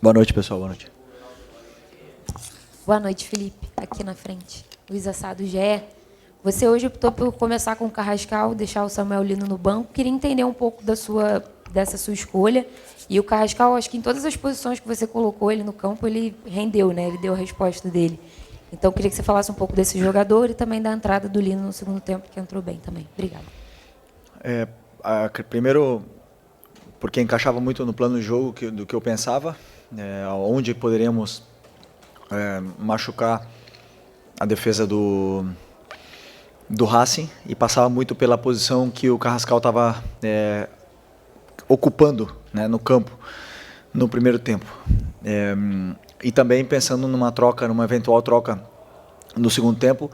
Boa noite, pessoal. Boa noite. Boa noite, Felipe. Aqui na frente. Luiz Assado, GE. Você hoje optou por começar com o Carrascal, deixar o Samuel Lino no banco. Queria entender um pouco dessa sua escolha. E o Carrascal, acho que em todas as posições que você colocou ele no campo, ele rendeu, né? Ele deu a resposta dele. Então, queria que você falasse um pouco desse jogador e também da entrada do Lino no segundo tempo, que entrou bem também. Obrigada. Primeiro, porque encaixava muito no plano de jogo do que eu pensava, onde poderíamos machucar a defesa do Racing, e passava muito pela posição que o Carrascal estava ocupando, né, no campo no primeiro tempo. E também pensando numa eventual troca no segundo tempo,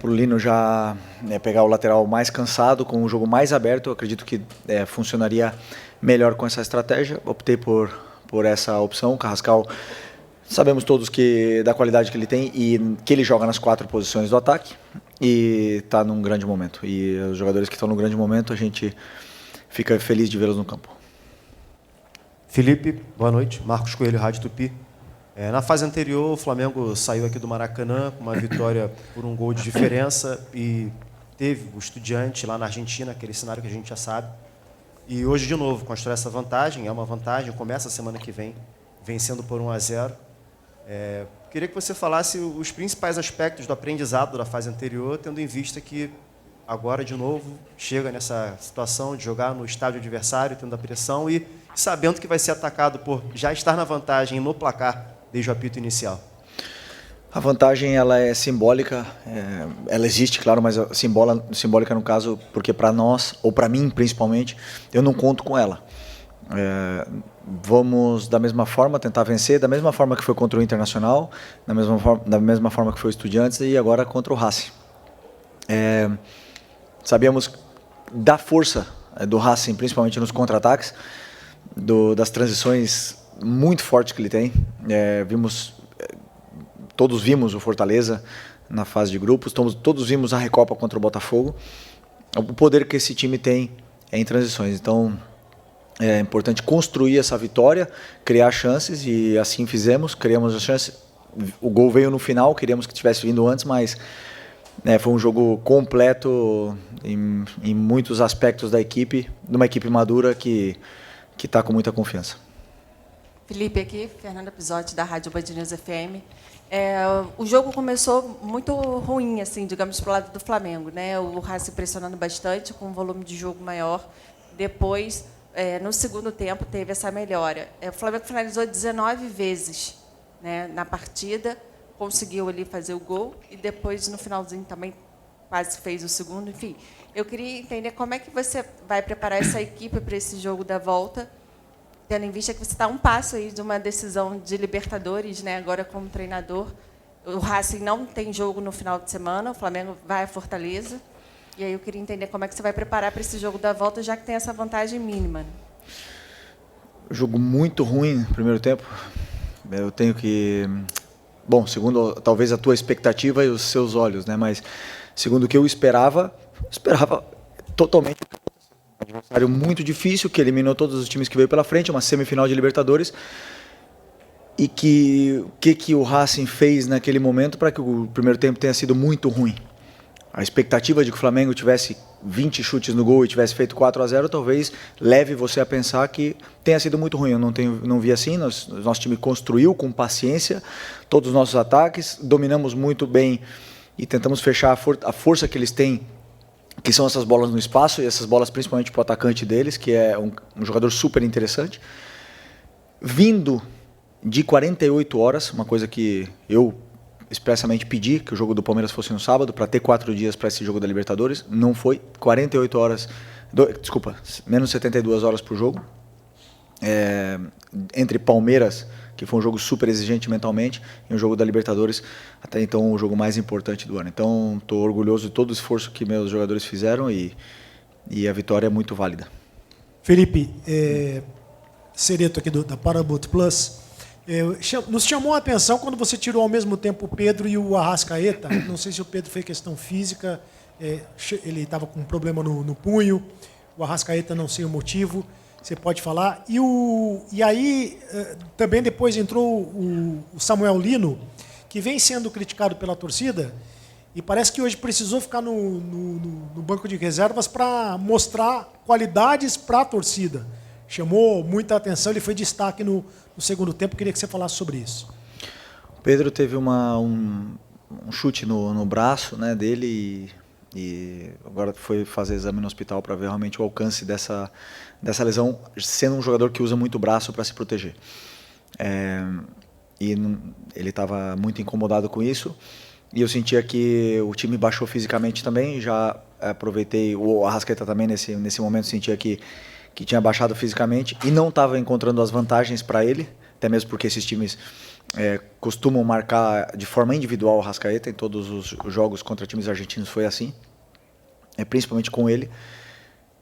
para o Lino já pegar o lateral mais cansado, com o jogo mais aberto. Eu acredito que funcionaria melhor com essa estratégia. Optei por essa opção. O Carrascal, sabemos todos da qualidade que ele tem e que ele joga nas 4 posições do ataque e está num grande momento. E os jogadores que estão num grande momento, a gente fica feliz de vê-los no campo. Felipe, boa noite. Marcos Coelho, Rádio Tupi. Na fase anterior, o Flamengo saiu aqui do Maracanã com uma vitória por 1 gol de diferença e teve o Estudiante lá na Argentina, aquele cenário que a gente já sabe. E hoje, de novo, construir essa vantagem, é uma vantagem, começa a semana que vem, vencendo por 1-0. Queria que você falasse os principais aspectos do aprendizado da fase anterior, tendo em vista que agora, de novo, chega nessa situação de jogar no estádio adversário, tendo a pressão e sabendo que vai ser atacado por já estar na vantagem no placar desde o apito inicial. A vantagem, ela é simbólica, ela existe, claro, mas simbólica no caso, porque para nós, ou para mim principalmente, eu não conto com ela. Vamos, da mesma forma, tentar vencer, da mesma forma que foi contra o Internacional, da mesma forma que foi o Estudiantes e agora contra o Racing. Sabíamos da força do Racing, principalmente nos contra-ataques, das transições muito fortes que ele tem. Todos vimos o Fortaleza na fase de grupos, todos vimos a Recopa contra o Botafogo, o poder que esse time tem em transições. Então, é importante construir essa vitória, criar chances, e assim fizemos, criamos as chances. O gol veio no final, queríamos que tivesse vindo antes, mas foi um jogo completo em muitos aspectos da equipe, de uma equipe madura que está com muita confiança. Felipe aqui, Fernanda Pisotti, da Rádio Band News FM. O jogo começou muito ruim, assim, digamos, para o lado do Flamengo, né? O Racing pressionando bastante, com um volume de jogo maior. Depois, no segundo tempo, teve essa melhora. O Flamengo finalizou 19 vezes, né, na partida, conseguiu ali fazer o gol e depois, no finalzinho, também quase fez o segundo. Enfim, eu queria entender como é que você vai preparar essa equipe para esse jogo da volta, tendo em vista que você está a um passo aí de uma decisão de Libertadores, né, agora como treinador. O Racing não tem jogo no final de semana, o Flamengo vai a Fortaleza. E aí eu queria entender como é que você vai preparar para esse jogo da volta, já que tem essa vantagem mínima. Jogo muito ruim no primeiro tempo. Eu tenho que... Bom, segundo talvez a tua expectativa e os seus olhos, né? Mas segundo o que eu esperava totalmente um adversário muito difícil, que eliminou todos os times que veio pela frente, uma semifinal de Libertadores. E que o Racing fez naquele momento para que o primeiro tempo tenha sido muito ruim. A expectativa de que o Flamengo tivesse 20 chutes no gol e tivesse feito 4-0 talvez leve você a pensar que tenha sido muito ruim. Eu não vi assim. Nosso time construiu com paciência todos os nossos ataques, dominamos muito bem e tentamos fechar a força que eles têm, que são essas bolas no espaço, e essas bolas principalmente para o atacante deles, que é um jogador super interessante. Vindo de 48 horas, uma coisa que eu expressamente pedi, que o jogo do Palmeiras fosse no sábado, para ter 4 dias para esse jogo da Libertadores. Não foi. 48 horas, menos 72 horas para o jogo. Entre Palmeiras, que foi um jogo super exigente mentalmente, e um jogo da Libertadores, até então o jogo mais importante do ano. Então, estou orgulhoso de todo o esforço que meus jogadores fizeram e a vitória é muito válida. Felipe, Cereto aqui da Parabot Plus, nos chamou a atenção quando você tirou ao mesmo tempo o Pedro e o Arrascaeta. Não sei se o Pedro foi questão física, ele estava com um problema no punho, o Arrascaeta não sei o motivo. você pode falar. E aí, também depois entrou o Samuel Lino, que vem sendo criticado pela torcida, e parece que hoje precisou ficar no banco de reservas para mostrar qualidades para a torcida. Chamou muita atenção, ele foi destaque no segundo tempo. Queria que você falasse sobre isso. O Pedro teve um chute no braço, né, dele e agora foi fazer exame no hospital para ver realmente o alcance dessa lesão, sendo um jogador que usa muito o braço para se proteger. E ele estava muito incomodado com isso. E eu sentia que o time baixou fisicamente também. Já aproveitei, o Arrascaeta também nesse momento sentia que tinha baixado fisicamente e não estava encontrando as vantagens para ele, até mesmo porque esses times costumam marcar de forma individual o Arrascaeta. Em todos os jogos contra times argentinos foi assim, principalmente com ele.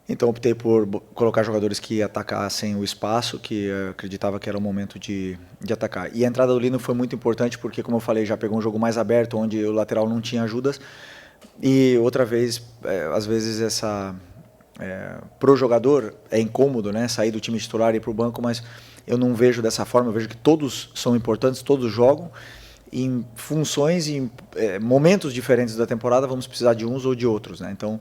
Então optei por colocar jogadores que atacassem o espaço, que eu acreditava que era o momento de atacar. E a entrada do Lino foi muito importante porque, como eu falei, já pegou um jogo mais aberto, onde o lateral não tinha ajudas. E outra vez, às vezes pro jogador é incômodo, né, sair do time titular e ir para o banco, mas eu não vejo dessa forma. Eu vejo que todos são importantes, todos jogam. Em funções, em momentos diferentes da temporada, vamos precisar de uns ou de outros, né? Então,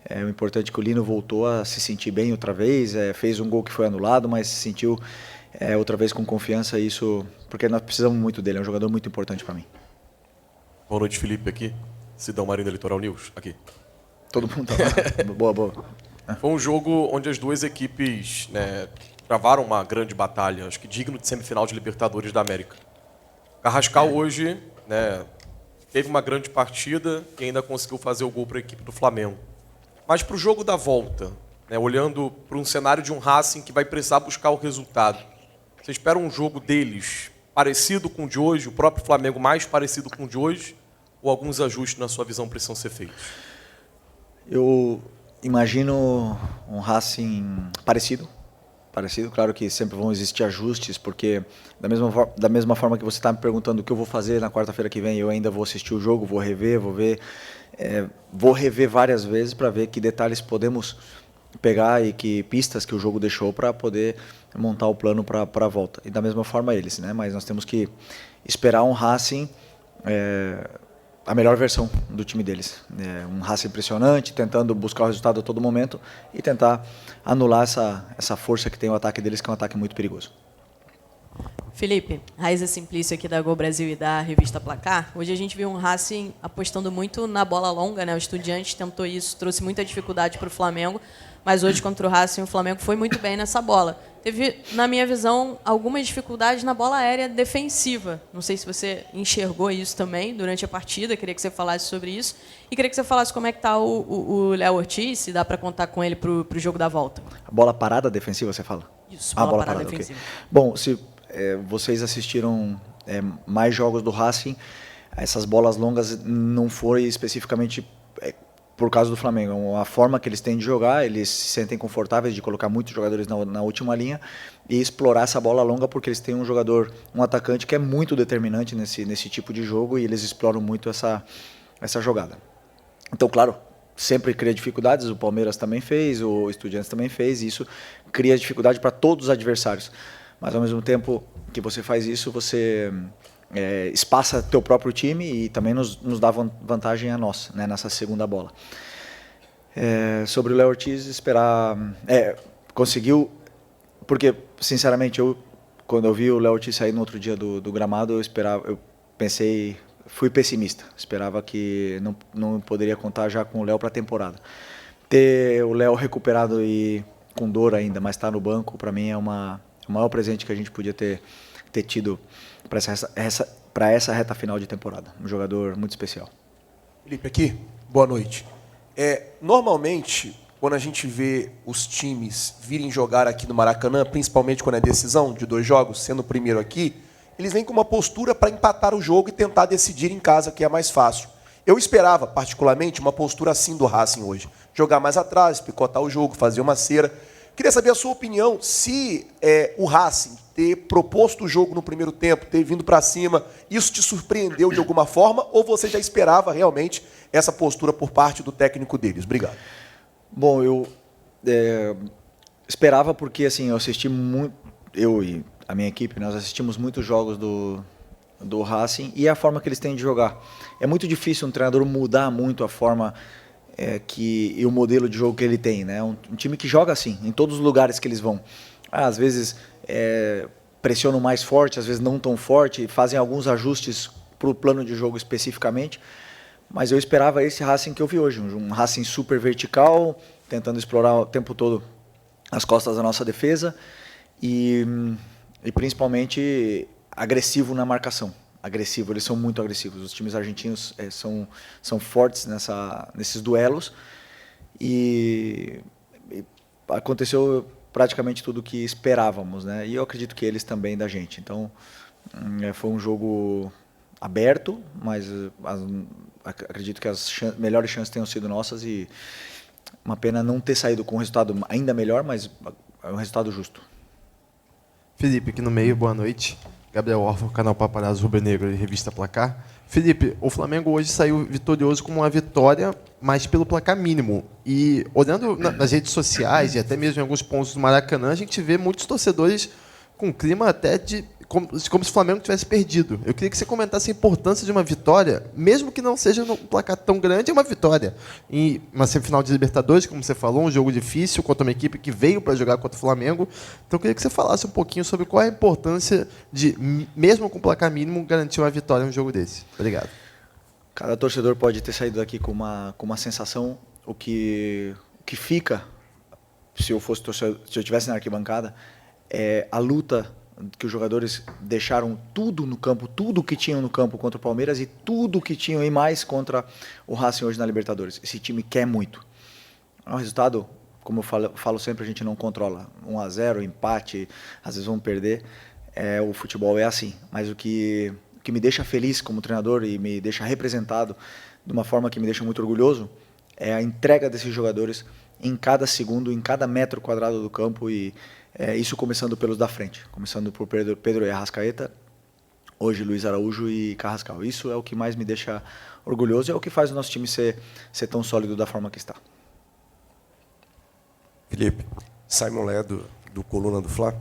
o importante é que o Lino voltou a se sentir bem outra vez, fez um gol que foi anulado, mas se sentiu outra vez com confiança, isso porque nós precisamos muito dele, é um jogador muito importante para mim. Boa noite, Felipe, aqui. Cidão Marina Litoral News, aqui. Todo mundo tá lá. Boa. Foi um jogo onde as duas equipes, né, travaram uma grande batalha, acho que digno de semifinal de Libertadores da América. Carrascal hoje, né, teve uma grande partida e ainda conseguiu fazer o gol para a equipe do Flamengo. Mas para o jogo da volta, né, olhando para um cenário de um Racing que vai precisar buscar o resultado, você espera um jogo deles parecido com o de hoje, o próprio Flamengo mais parecido com o de hoje, ou alguns ajustes na sua visão precisam ser feitos? Eu imagino um Racing parecido, claro que sempre vão existir ajustes, porque da mesma forma que você está me perguntando o que eu vou fazer na quarta-feira que vem, eu ainda vou assistir o jogo, vou rever várias vezes para ver que detalhes podemos pegar e que pistas que o jogo deixou para poder montar o plano para a volta. E da mesma forma eles, né? Mas nós temos que esperar um Racing, a melhor versão do time deles. Um Racing impressionante, tentando buscar o resultado a todo momento e tentar anular essa força que tem o ataque deles, que é um ataque muito perigoso. Felipe, Raíza Simplício aqui da Gol Brasil e da revista Placar. Hoje a gente viu um Racing apostando muito na bola longa, né? O Estudiantes tentou isso, trouxe muita dificuldade para o Flamengo, mas hoje contra o Racing o Flamengo foi muito bem nessa bola. Teve, na minha visão, algumas dificuldades na bola aérea defensiva. Não sei se você enxergou isso também durante a partida, queria que você falasse sobre isso. E queria que você falasse como é que está o Léo Ortiz, se dá para contar com ele para o jogo da volta. A bola parada defensiva, você fala? Isso, bola parada defensiva. Okay. Bom, se vocês assistiram mais jogos do Racing, essas bolas longas não foi especificamente por causa do Flamengo. A forma que eles têm de jogar, eles se sentem confortáveis de colocar muitos jogadores na última linha e explorar essa bola longa, porque eles têm um atacante que é muito determinante nesse tipo de jogo e eles exploram muito essa jogada. Então, claro, sempre cria dificuldades, o Palmeiras também fez, o Estudiantes também fez, e isso cria dificuldade para todos os adversários. Mas, ao mesmo tempo que você faz isso, você espaça teu próprio time e também nos dá vantagem a nós, né, nessa segunda bola. Sobre o Léo Ortiz, esperar... conseguiu... Porque, sinceramente, quando eu vi o Léo Ortiz sair no outro dia do gramado, fui pessimista. Esperava que não poderia contar já com o Léo para a temporada. Ter o Léo recuperado e com dor ainda, mas estar no banco, para mim é o maior presente que a gente podia ter tido para essa reta final de temporada. Um jogador muito especial. Felipe, aqui, boa noite. Normalmente, quando a gente vê os times virem jogar aqui no Maracanã, principalmente quando é decisão de 2 jogos, sendo o primeiro aqui, eles vêm com uma postura para empatar o jogo e tentar decidir em casa, que é mais fácil. Eu esperava, particularmente, uma postura assim do Racing hoje. Jogar mais atrás, picotar o jogo, fazer uma cera. Queria saber a sua opinião, se o Racing ter proposto o jogo no primeiro tempo, ter vindo para cima, isso te surpreendeu de alguma forma, ou você já esperava realmente essa postura por parte do técnico deles? Obrigado. Bom, eu Esperava porque assim, eu assisti muito, eu e a minha equipe, nós assistimos muitos jogos do Racing e a forma que eles têm de jogar. É muito difícil um treinador mudar muito a forma e o modelo de jogo que ele tem, né? Um time que joga assim, em todos os lugares que eles vão. Às vezes pressionam mais forte, às vezes não tão forte, fazem alguns ajustes para o plano de jogo especificamente, mas eu esperava esse Racing que eu vi hoje, um Racing super vertical, tentando explorar o tempo todo as costas da nossa defesa e principalmente agressivo na marcação. Agressivo, eles são muito agressivos. Os times argentinos são fortes nesses duelos e aconteceu praticamente tudo o que esperávamos, né? E eu acredito que eles também da gente. Então, foi um jogo aberto, mas acredito que as melhores chances tenham sido nossas e uma pena não ter saído com um resultado ainda melhor, mas é um resultado justo. Felipe, aqui no meio, boa noite. Gabriel Orfan, canal Paparazzo Rubro-Negro e Revista Placar. Felipe, o Flamengo hoje saiu vitorioso com uma vitória, mas pelo placar mínimo. E olhando nas redes sociais e até mesmo em alguns pontos do Maracanã, a gente vê muitos torcedores com clima até de como se o Flamengo tivesse perdido. Eu queria que você comentasse a importância de uma vitória, mesmo que não seja num placar tão grande, é uma vitória. Em uma semifinal de Libertadores, como você falou, um jogo difícil contra uma equipe que veio para jogar contra o Flamengo. Então eu queria que você falasse um pouquinho sobre qual é a importância de, mesmo com placar mínimo, garantir uma vitória em um jogo desse. Obrigado. Cada torcedor pode ter saído daqui com uma sensação, o que fica, se eu fosse torcedor, se eu estivesse na arquibancada, é a luta que os jogadores deixaram tudo no campo, tudo que tinham no campo contra o Palmeiras e tudo que tinham e mais contra o Racing hoje na Libertadores. Esse time quer muito. É um resultado, como eu falo sempre, a gente não controla. 1-0, empate, às vezes vamos perder. O futebol é assim. Mas o que me deixa feliz como treinador e me deixa representado de uma forma que me deixa muito orgulhoso é a entrega desses jogadores em cada segundo, em cada metro quadrado do campo e isso começando pelos da frente, começando por Pedro e Arrascaeta, hoje Luiz Araújo e Carrascal. Isso é o que mais me deixa orgulhoso e é o que faz o nosso time ser tão sólido da forma que está. Felipe, Simon Lé, do Coluna do Fla.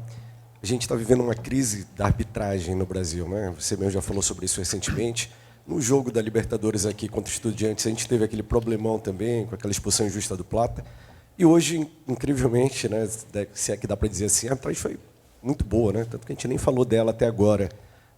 A gente está vivendo uma crise da arbitragem no Brasil, né? Você mesmo já falou sobre isso recentemente. No jogo da Libertadores aqui contra o Estudiantes, a gente teve aquele problemão também, com aquela expulsão injusta do Plata. E hoje, incrivelmente, né, se é que dá para dizer assim, a arbitragem foi muito boa, né? Tanto que a gente nem falou dela até agora,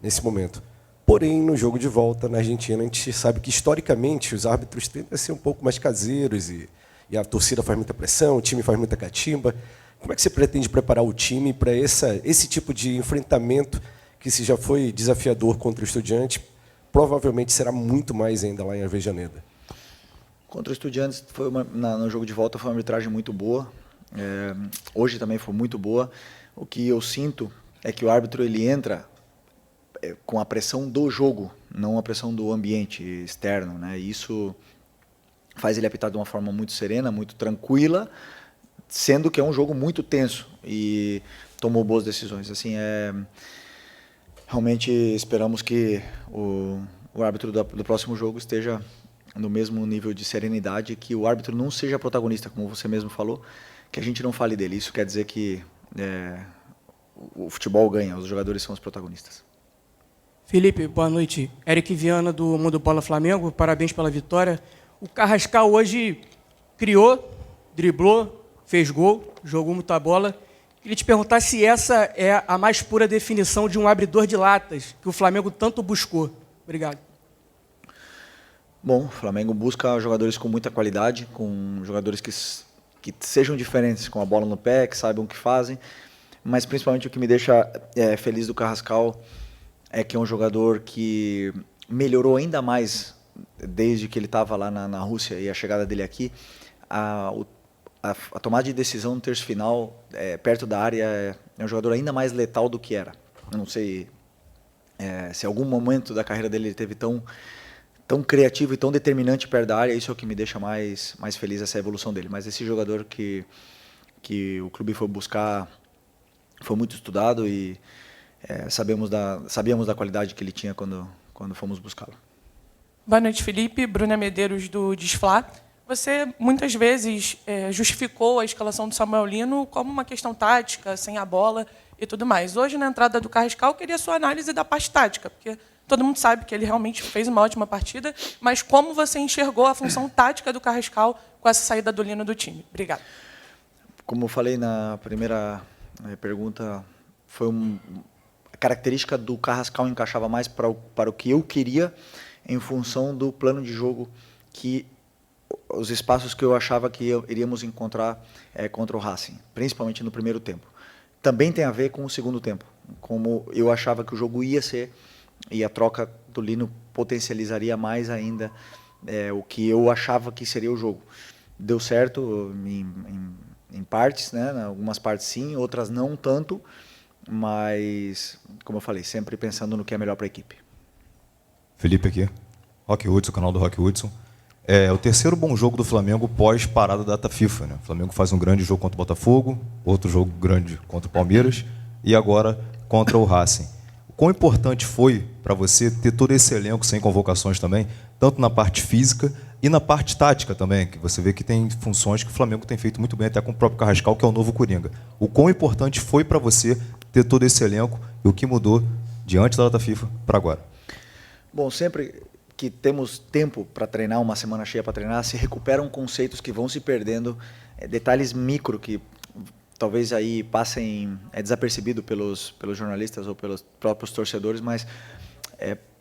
nesse momento. Porém, no jogo de volta, na Argentina, a gente sabe que, historicamente, os árbitros tendem a ser um pouco mais caseiros e a torcida faz muita pressão, o time faz muita catimba. Como é que você pretende preparar o time para esse tipo de enfrentamento que, se já foi desafiador contra o Estudiantes, provavelmente será muito mais ainda lá em Avejaneda? Contra o Estudiantes, no jogo de volta, foi uma arbitragem muito boa. Hoje também foi muito boa. O que eu sinto é que o árbitro ele entra com a pressão do jogo, não a pressão do ambiente externo, né? E isso faz ele apitar de uma forma muito serena, muito tranquila, sendo que é um jogo muito tenso e tomou boas decisões. Assim, realmente esperamos que o árbitro do próximo jogo esteja no mesmo nível de serenidade, que o árbitro não seja protagonista, como você mesmo falou, que a gente não fale dele. Isso quer dizer que o futebol ganha, os jogadores são os protagonistas. Felipe, boa noite. Eric Viana, do Mundo Bola Flamengo, parabéns pela vitória. O Carrascal hoje criou, driblou, fez gol, jogou muita bola. Queria te perguntar se essa é a mais pura definição de um abridor de latas que o Flamengo tanto buscou. Obrigado. Bom, o Flamengo busca jogadores com muita qualidade, com jogadores que sejam diferentes, com a bola no pé, que saibam o que fazem, mas principalmente o que me deixa feliz do Carrascal é que é um jogador que melhorou ainda mais desde que ele estava lá na Rússia e a chegada dele aqui. A tomada de decisão no terço final, perto da área, é um jogador ainda mais letal do que era. Eu não sei se em algum momento da carreira dele ele teve tão criativo e tão determinante perto da área. Isso é o que me deixa mais feliz, essa evolução dele. Mas esse jogador que o clube foi buscar foi muito estudado e sabíamos da qualidade que ele tinha quando fomos buscá-lo. Boa noite, Felipe. Bruna Medeiros, do Desflá. Você muitas vezes justificou a escalação do Samuel Lino como uma questão tática, sem a bola e tudo mais. Hoje, na entrada do Carrascal, eu queria a sua análise da parte tática, porque todo mundo sabe que ele realmente fez uma ótima partida, mas como você enxergou a função tática do Carrascal com essa saída do Lino do time? Obrigado. Como eu falei na primeira pergunta, a característica do Carrascal encaixava mais para o que eu queria em função do plano de jogo, que os espaços que eu achava que iríamos encontrar contra o Racing, principalmente no primeiro tempo. Também tem a ver com o segundo tempo, como eu achava que o jogo ia ser, e a troca do Lino potencializaria mais ainda o que eu achava que seria o jogo. Deu certo em partes, né? Em algumas partes sim, outras não tanto, mas, como eu falei, sempre pensando no que é melhor para a equipe. Felipe aqui, Rock Hudson, canal do Rock Hudson. É o terceiro bom jogo do Flamengo pós-parada da data FIFA, né? O Flamengo faz um grande jogo contra o Botafogo, outro jogo grande contra o Palmeiras e agora contra o Racing. O quão importante foi para você ter todo esse elenco sem convocações também, tanto na parte física e na parte tática também, que você vê que tem funções que o Flamengo tem feito muito bem, até com o próprio Carrascal, que é o novo Coringa. O quão importante foi para você ter todo esse elenco e o que mudou diante da data FIFA para agora? Bom, sempre que temos tempo para treinar, uma semana cheia para treinar, se recuperam conceitos que vão se perdendo, detalhes micro que talvez aí passem desapercebido pelos jornalistas ou pelos próprios torcedores, mas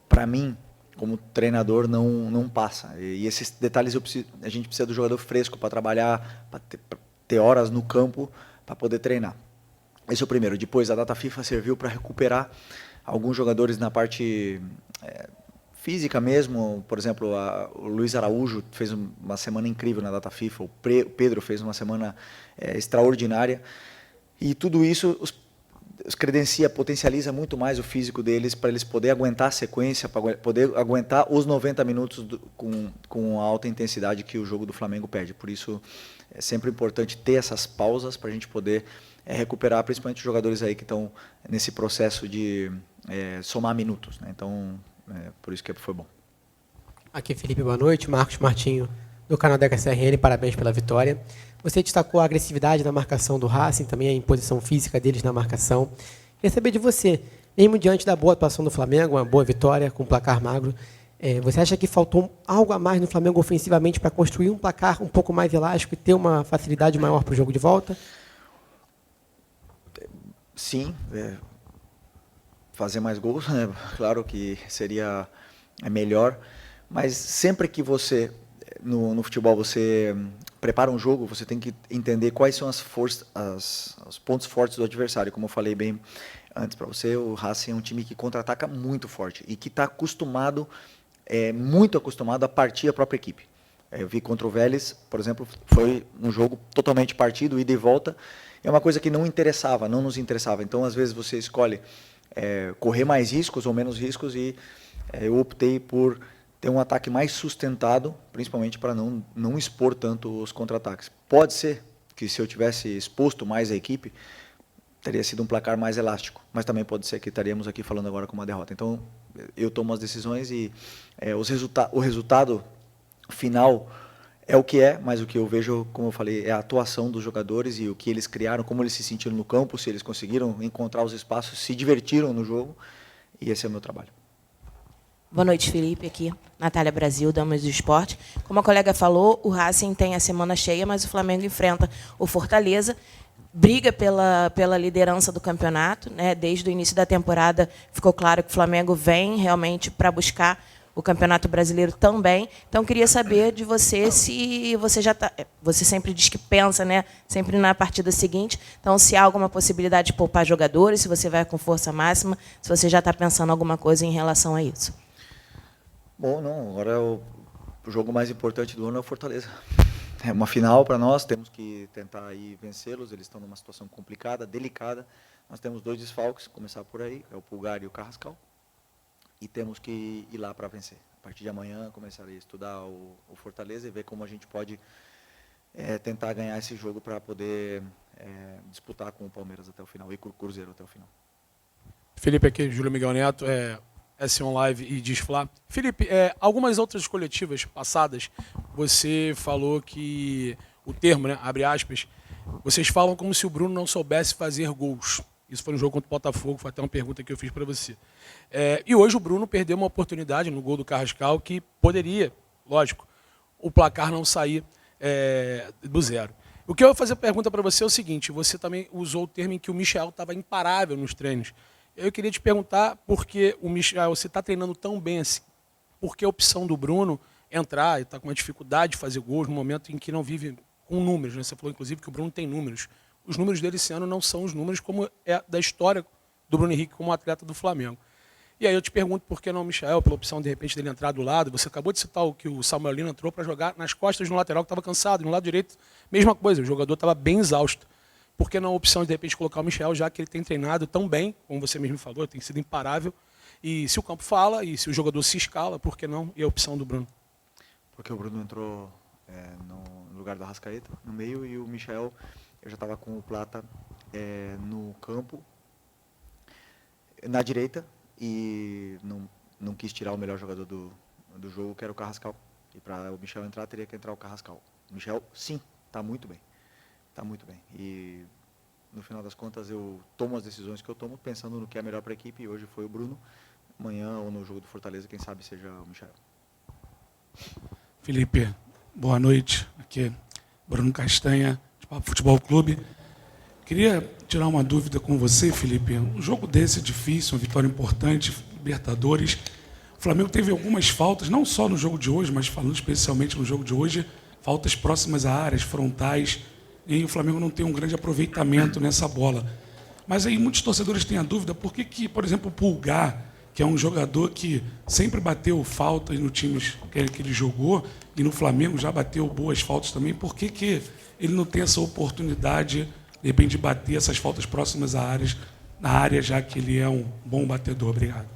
para mim, como treinador, não passa. E esses detalhes a gente precisa do jogador fresco para trabalhar, para ter horas no campo para poder treinar. Esse é o primeiro. Depois, a data FIFA serviu para recuperar alguns jogadores na parte física mesmo. Por exemplo, o Luiz Araújo fez uma semana incrível na data FIFA, o Pedro fez uma semana extraordinária, e tudo isso os credencia, potencializa muito mais o físico deles para eles poderem aguentar a sequência, para poder aguentar os 90 minutos com a alta intensidade que o jogo do Flamengo pede. Por isso é sempre importante ter essas pausas para a gente poder recuperar, principalmente os jogadores aí que estão nesse processo de somar minutos, né? Então, por isso que foi bom. Aqui Felipe, boa noite. Marcos Martinho, do canal da HCRN, parabéns pela vitória. Você destacou a agressividade na marcação do Racing, também a imposição física deles na marcação. Queria saber de você, mesmo diante da boa atuação do Flamengo, uma boa vitória com placar magro, você acha que faltou algo a mais no Flamengo ofensivamente para construir um placar um pouco mais elástico e ter uma facilidade maior para o jogo de volta? Sim, fazer mais gols, né? Claro que seria melhor, mas sempre que você, no futebol, você prepara um jogo, você tem que entender quais são os pontos fortes do adversário. Como eu falei bem antes para você, o Racing é um time que contra-ataca muito forte e que está muito acostumado a partir a própria equipe. Eu vi contra o Vélez, por exemplo, foi um jogo totalmente partido, ida e volta. É uma coisa que não nos interessava. Então, às vezes, você escolhe correr mais riscos ou menos riscos, e eu optei por ter um ataque mais sustentado, principalmente para não expor tanto os contra-ataques. Pode ser que, se eu tivesse exposto mais a equipe, teria sido um placar mais elástico, mas também pode ser que estaríamos aqui falando agora com uma derrota. Então, eu tomo as decisões e o resultado final é o que é, mas o que eu vejo, como eu falei, é a atuação dos jogadores e o que eles criaram, como eles se sentiram no campo, se eles conseguiram encontrar os espaços, se divertiram no jogo, e esse é o meu trabalho. Boa noite, Felipe, aqui. Natália Brasil, Damas do Esporte. Como a colega falou, o Racing tem a semana cheia, mas o Flamengo enfrenta o Fortaleza, briga pela liderança do campeonato, né? Desde o início da temporada ficou claro que o Flamengo vem realmente para buscar o Campeonato Brasileiro também. Então, queria saber de você se você já está... Você sempre diz que pensa, né, sempre na partida seguinte. Então, se há alguma possibilidade de poupar jogadores, se você vai com força máxima, se você já está pensando alguma coisa em relação a isso. Bom, não. Agora o jogo mais importante do ano é o Fortaleza. É uma final para nós, temos que tentar aí vencê-los. Eles estão numa situação complicada, delicada. Nós temos 2 desfalques, começar por aí, é o Pulgar e o Carrascal. E temos que ir lá para vencer. A partir de amanhã, começarei a estudar o Fortaleza e ver como a gente pode tentar ganhar esse jogo para poder disputar com o Palmeiras até o final e com o Cruzeiro até o final. Felipe aqui, Júlio Miguel Neto. S1 Live e Diz Fla. Felipe, algumas outras coletivas passadas, você falou que o termo, né, abre aspas, vocês falam como se o Bruno não soubesse fazer gols. Isso foi no jogo contra o Botafogo, foi até uma pergunta que eu fiz para você. E hoje o Bruno perdeu uma oportunidade no gol do Carrascal que poderia, lógico, o placar não sair do zero. O que eu vou fazer a pergunta para você é o seguinte, você também usou o termo em que o Michel estava imparável nos treinos. Eu queria te perguntar por que o Michel, você está treinando tão bem assim, por que a opção do Bruno entrar e está com uma dificuldade de fazer gols no momento em que não vive com números, né? Você falou, inclusive, que o Bruno tem números. Os números dele esse ano não são os números como é da história do Bruno Henrique como atleta do Flamengo. E aí eu te pergunto por que não o Michel, pela opção, de repente, dele entrar do lado. Você acabou de citar o que o Samuel Lino entrou para jogar nas costas de um lateral que estava cansado, e no lado direito, mesma coisa, o jogador estava bem exausto. Por que não a opção de repente, colocar o Michel, já que ele tem treinado tão bem, como você mesmo falou, tem sido imparável, e se o campo fala, e se o jogador se escala, por que não? E a opção do Bruno? Porque o Bruno entrou no lugar do Arrascaeta, no meio, e o Michel, eu já estava com o Plata no campo, na direita, e não quis tirar o melhor jogador do jogo, que era o Carrascal. E para o Michel entrar, teria que entrar o Carrascal. O Michel, sim, está muito bem. Está muito bem. E, no final das contas, eu tomo as decisões que eu tomo pensando no que é melhor para a equipe. E hoje foi o Bruno. Amanhã, ou no jogo do Fortaleza, quem sabe seja o Michel. Felipe, boa noite. Aqui é Bruno Castanha, de Papo Futebol Clube. Queria tirar uma dúvida com você, Felipe. Um jogo desse é difícil, uma vitória importante, Libertadores. O Flamengo teve algumas faltas, não só no jogo de hoje, mas falando especialmente no jogo de hoje, faltas próximas a áreas, frontais, e o Flamengo não tem um grande aproveitamento nessa bola. Mas aí muitos torcedores têm a dúvida, por que, por exemplo, o Pulgar, que é um jogador que sempre bateu faltas no time que ele jogou, e no Flamengo já bateu boas faltas também, por que ele não tem essa oportunidade, de repente, de bater essas faltas próximas a áreas, na área, já que ele é um bom batedor? Obrigado.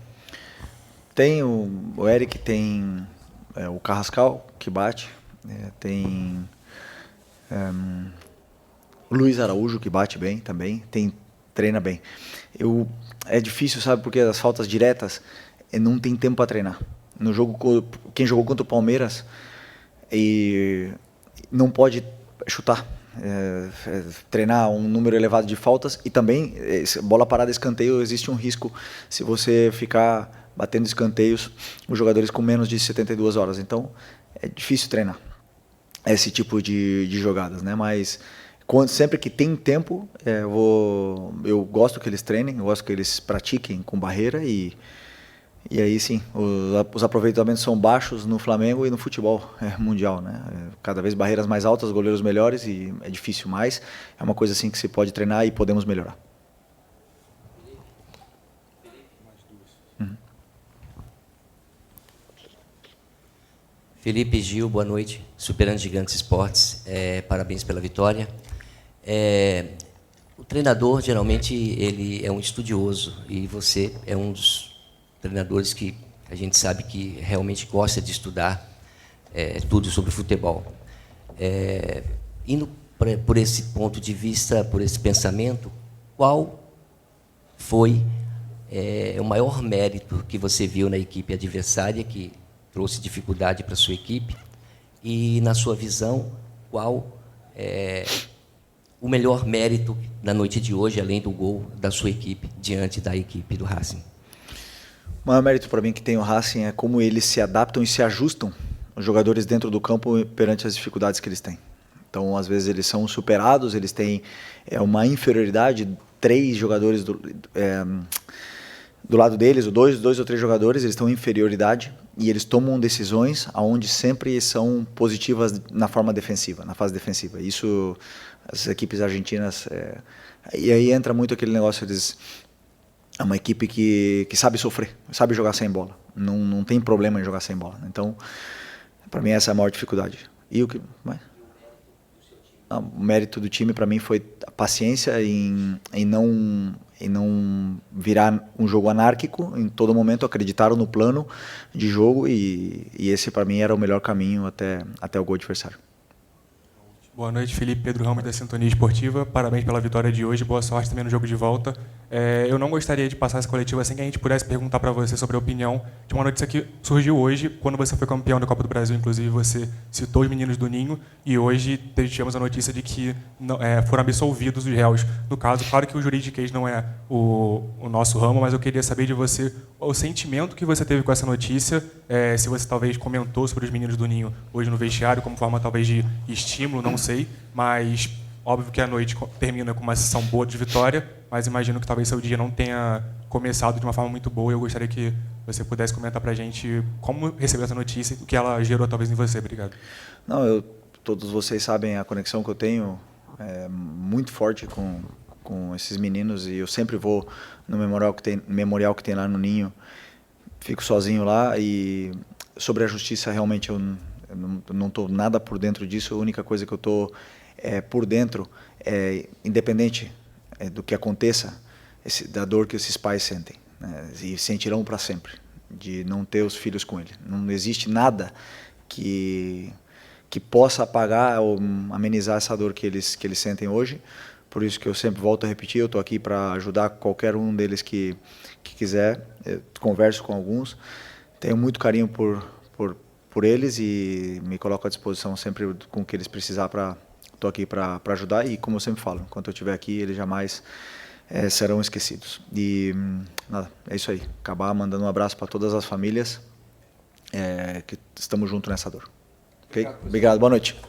Tem o Eric, tem o Carrascal, que bate, tem o Luiz Araújo, que bate bem também, treina bem. É difícil, sabe, porque as faltas diretas não tem tempo para treinar. No jogo, quem jogou contra o Palmeiras e não pode chutar, treinar um número elevado de faltas, e também bola parada, escanteio, existe um risco se você ficar batendo escanteios os jogadores com menos de 72 horas. Então é difícil treinar esse tipo de jogadas, né? Mas sempre que tem tempo, eu gosto que eles treinem, eu gosto que eles pratiquem com barreira, e aí sim, os aproveitamentos são baixos no Flamengo e no futebol mundial, né? Cada vez barreiras mais altas, goleiros melhores, e é difícil, mas é uma coisa assim que se pode treinar e podemos melhorar. Felipe, Gil, boa noite. Superando Gigantes Esportes, parabéns pela vitória. O treinador, geralmente, ele é um estudioso, e você é um dos treinadores que a gente sabe que realmente gosta de estudar tudo sobre futebol. Indo por esse ponto de vista, por esse pensamento, qual foi o maior mérito que você viu na equipe adversária, que trouxe dificuldade para a sua equipe, e, na sua visão, qual o melhor mérito na noite de hoje, além do gol da sua equipe, diante da equipe do Racing? O maior mérito para mim que tem o Racing é como eles se adaptam e se ajustam, os jogadores dentro do campo, perante as dificuldades que eles têm. Então, às vezes, eles são superados, eles têm uma inferioridade, 3 jogadores do lado deles, dois ou três jogadores, eles estão em inferioridade, e eles tomam decisões onde sempre são positivas na forma defensiva, na fase defensiva. Isso, as equipes argentinas... e aí entra muito aquele negócio, é uma equipe que sabe sofrer, sabe jogar sem bola. Não tem problema em jogar sem bola. Então, para mim, essa é a maior dificuldade. E o que mais? O mérito do time, para mim, foi a paciência em não virar um jogo anárquico. Em todo momento acreditaram no plano de jogo, e esse, para mim, era o melhor caminho até o gol adversário. Boa noite, Felipe. Pedro Ramos, da Sintonia Esportiva. Parabéns pela vitória de hoje. Boa sorte também no jogo de volta. Eu não gostaria de passar essa coletiva sem que a gente pudesse perguntar para você sobre a opinião de uma notícia que surgiu hoje, quando você foi campeão da Copa do Brasil, inclusive você citou os meninos do Ninho, e hoje tivemos a notícia de que foram absolvidos os réus. No caso, claro que o juridiquês não é o nosso ramo, mas eu queria saber de você o sentimento que você teve com essa notícia, se você talvez comentou sobre os meninos do Ninho hoje no vestiário, como forma talvez de estímulo, não sei, mas óbvio que a noite termina com uma sessão boa de vitória, mas imagino que talvez seu dia não tenha começado de uma forma muito boa, e eu gostaria que você pudesse comentar para a gente como recebeu essa notícia e o que ela gerou talvez em você. Obrigado. Não, todos vocês sabem a conexão que eu tenho muito forte com esses meninos, e eu sempre vou no memorial que tem lá no Ninho, fico sozinho lá, e sobre a justiça realmente eu não estou nada por dentro disso. A única coisa que eu estou por dentro, independente do que aconteça, da dor que esses pais sentem, né, e sentirão para sempre, de não ter os filhos com ele. Não existe nada que possa apagar ou amenizar essa dor que eles sentem hoje. Por isso que eu sempre volto a repetir, eu estou aqui para ajudar qualquer um deles que quiser. Eu converso com alguns, tenho muito carinho por eles e me coloco à disposição sempre com o que eles precisar. Estou aqui para ajudar, e como eu sempre falo, enquanto eu estiver aqui, eles jamais serão esquecidos. E nada, é isso aí. Acabar mandando um abraço para todas as famílias que estamos juntos nessa dor. Okay? Obrigado, boa noite.